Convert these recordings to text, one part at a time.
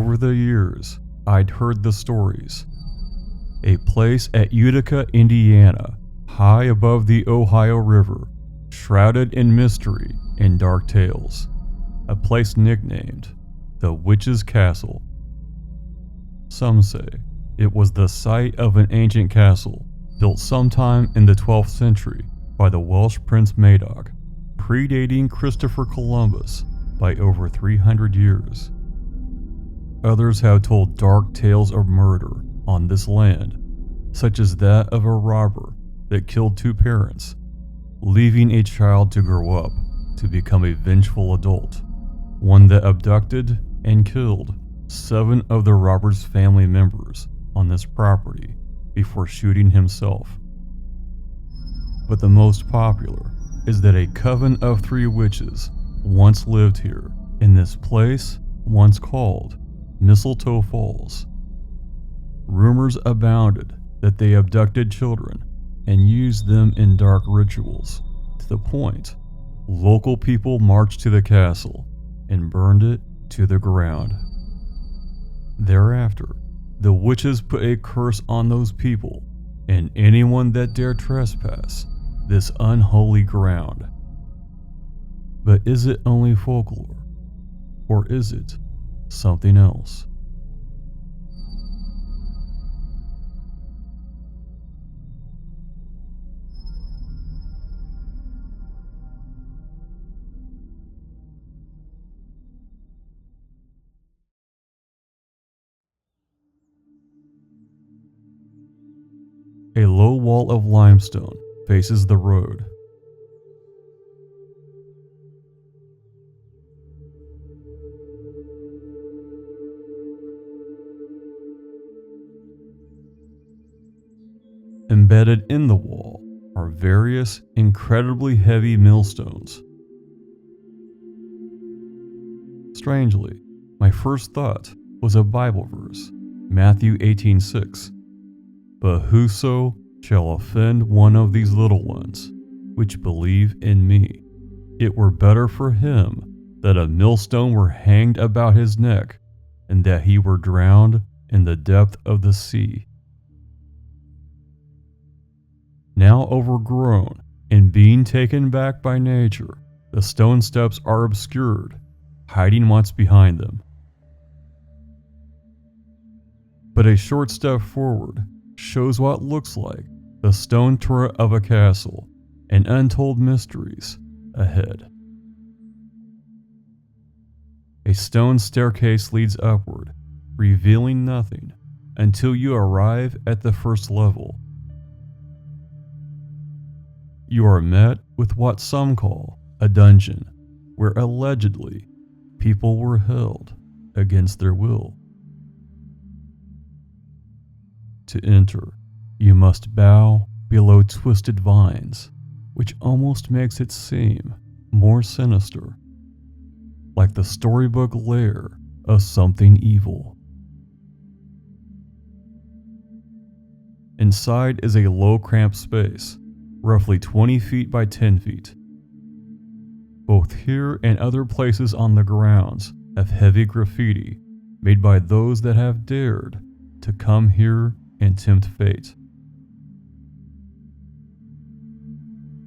Over the years, I'd heard the stories. A place at Utica, Indiana, high above the Ohio River, shrouded in mystery and dark tales. A place nicknamed the Witch's Castle. Some say it was the site of an ancient castle built sometime in the 12th century by the Welsh Prince Madoc, predating Christopher Columbus by over 300 years. Others have told dark tales of murder on this land, such as that of a robber that killed two parents, leaving a child to grow up to become a vengeful adult, one that abducted and killed 7 of the robber's family members on this property before shooting himself. But the most popular is that a coven of 3 witches once lived here in this place once called Mistletoe Falls. Rumors abounded that they abducted children and used them in dark rituals, to the point local people marched to the castle and burned it to the ground. Thereafter, the witches put a curse on those people and anyone that dared trespass this unholy ground. But is it only folklore, or is it something else? A low wall of limestone faces the road. Embedded in the wall are various incredibly heavy millstones. Strangely, my first thought was a Bible verse, Matthew 18:6. But whoso shall offend one of these little ones, which believe in me, it were better for him that a millstone were hanged about his neck, and that he were drowned in the depth of the sea. Now overgrown and being taken back by nature, the stone steps are obscured, hiding what's behind them. But a short step forward shows what looks like the stone turret of a castle and untold mysteries ahead. A stone staircase leads upward, revealing nothing until you arrive at the first level. You are met with what some call a dungeon, where allegedly people were held against their will. To enter, you must bow below twisted vines, which almost makes it seem more sinister, like the storybook lair of something evil. Inside is a low, cramped space, roughly 20 feet by 10 feet. Both here and other places on the grounds have heavy graffiti made by those that have dared to come here and tempt fate.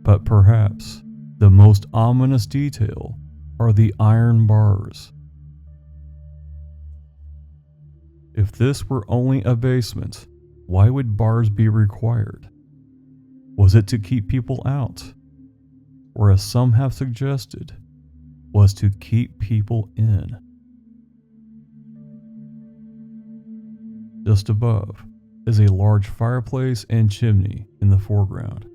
But perhaps the most ominous detail are the iron bars. If this were only a basement, why would bars be required? Was it to keep people out? Or, as some have suggested, was to keep people in? Just above is a large fireplace and chimney in the foreground.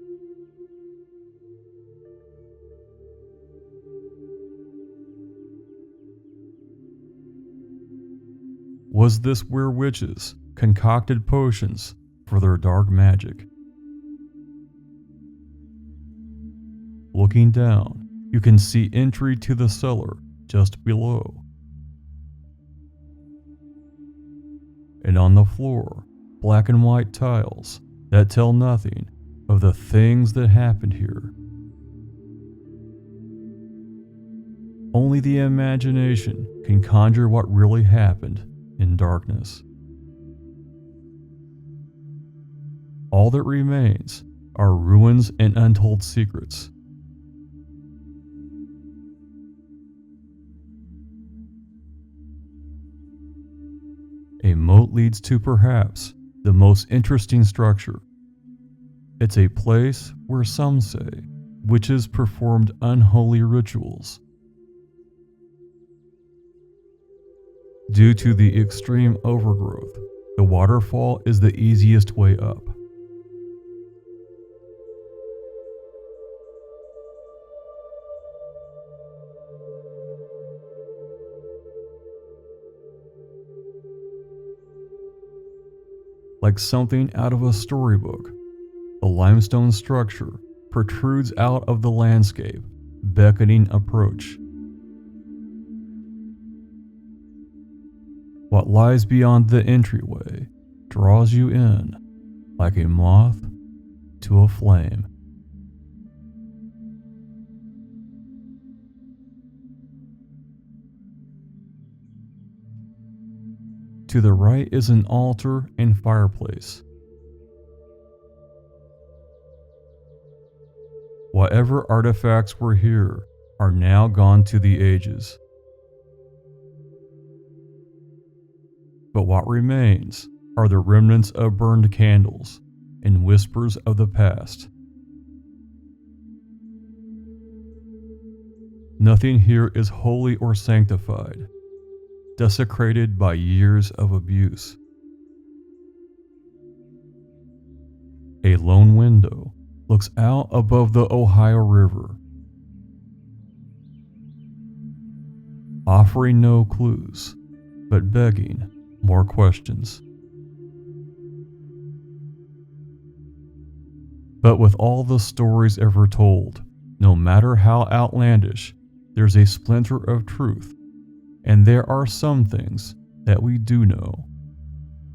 Was this where witches concocted potions for their dark magic? Looking down, you can see entry to the cellar just below. And on the floor, black and white tiles that tell nothing of the things that happened here. Only the imagination can conjure what really happened in darkness. All that remains are ruins and untold secrets. A moat leads to perhaps the most interesting structure. It's a place where some say witches performed unholy rituals. Due to the extreme overgrowth, the waterfall is the easiest way up. Like something out of a storybook, the limestone structure protrudes out of the landscape, beckoning approach. What lies beyond the entryway draws you in like a moth to a flame. To the right is an altar and fireplace. Whatever artifacts were here are now gone to the ages. But what remains are the remnants of burned candles and whispers of the past. Nothing here is holy or sanctified, desecrated by years of abuse. A lone window looks out above the Ohio River, offering no clues, but begging more questions. But with all the stories ever told, no matter how outlandish, there's a splinter of truth, and there are some things that we do know.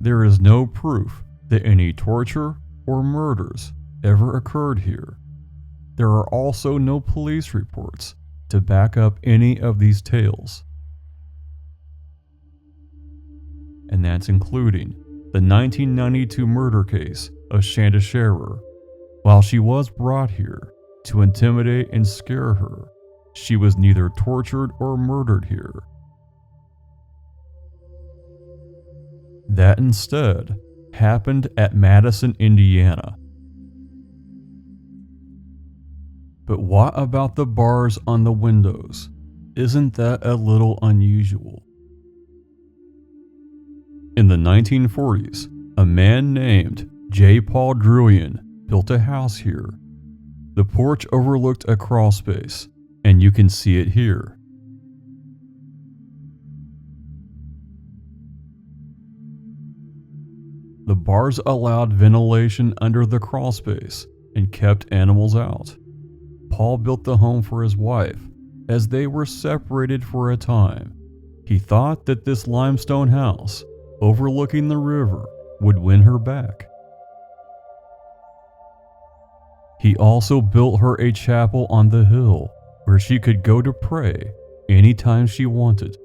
There is no proof that any torture or murders ever occurred here. There are also no police reports to back up any of these tales. And that's including the 1992 murder case of Shanda Sharer. While she was brought here to intimidate and scare her, she was neither tortured or murdered here. That instead happened at Madison, Indiana. But what about the bars on the windows? Isn't that a little unusual? In the 1940s, a man named J. Paul Druyan built a house here. The porch overlooked a crawl space, and you can see it here. The bars allowed ventilation under the crawl space and kept animals out. Paul built the home for his wife, as they were separated for a time. He thought that this limestone house, overlooking the river, would win her back. He also built her a chapel on the hill where she could go to pray anytime she wanted.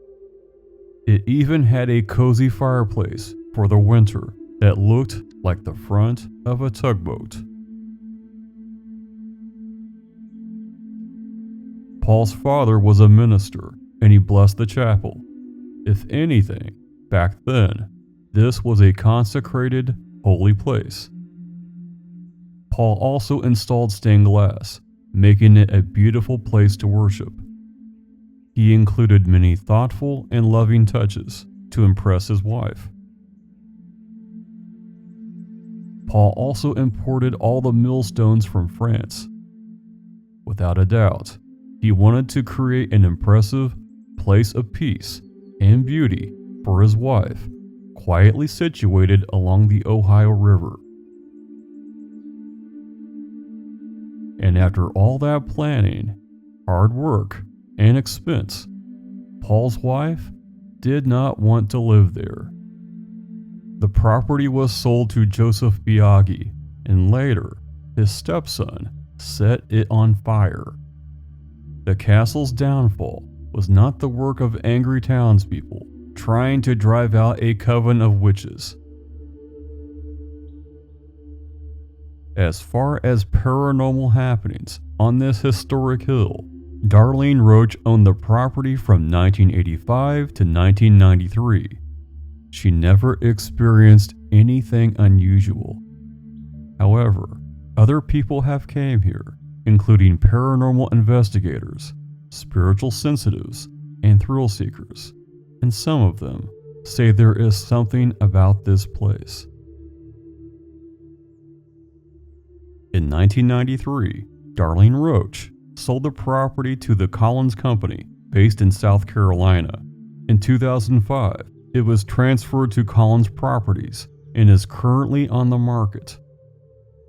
It even had a cozy fireplace for the winter that looked like the front of a tugboat. Paul's father was a minister, and he blessed the chapel. If anything, back then, this was a consecrated, holy place. Paul also installed stained glass, making it a beautiful place to worship. He included many thoughtful and loving touches to impress his wife. Paul also imported all the millstones from France. Without a doubt, he wanted to create an impressive place of peace and beauty for his wife, quietly situated along the Ohio River. And after all that planning, hard work, and expense, Paul's wife did not want to live there. The property was sold to Joseph Biaggi, and later, his stepson set it on fire. The castle's downfall was not the work of angry townspeople trying to drive out a coven of witches. As far as paranormal happenings on this historic hill, Darlene Roach owned the property from 1985 to 1993. She never experienced anything unusual. However, other people have came here, including paranormal investigators, spiritual sensitives, and thrill seekers, and some of them say there is something about this place. In 1993, Darlene Roach sold the property to the Collins Company, based in South Carolina. In 2005, it was transferred to Collins Properties and is currently on the market.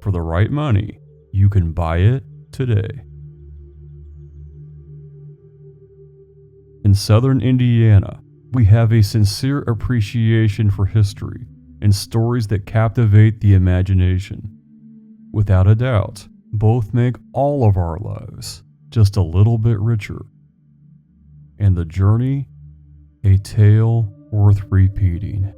For the right money, you can buy it today. In southern Indiana, we have a sincere appreciation for history and stories that captivate the imagination. Without a doubt, both make all of our lives just a little bit richer. And the journey, a tale worth repeating.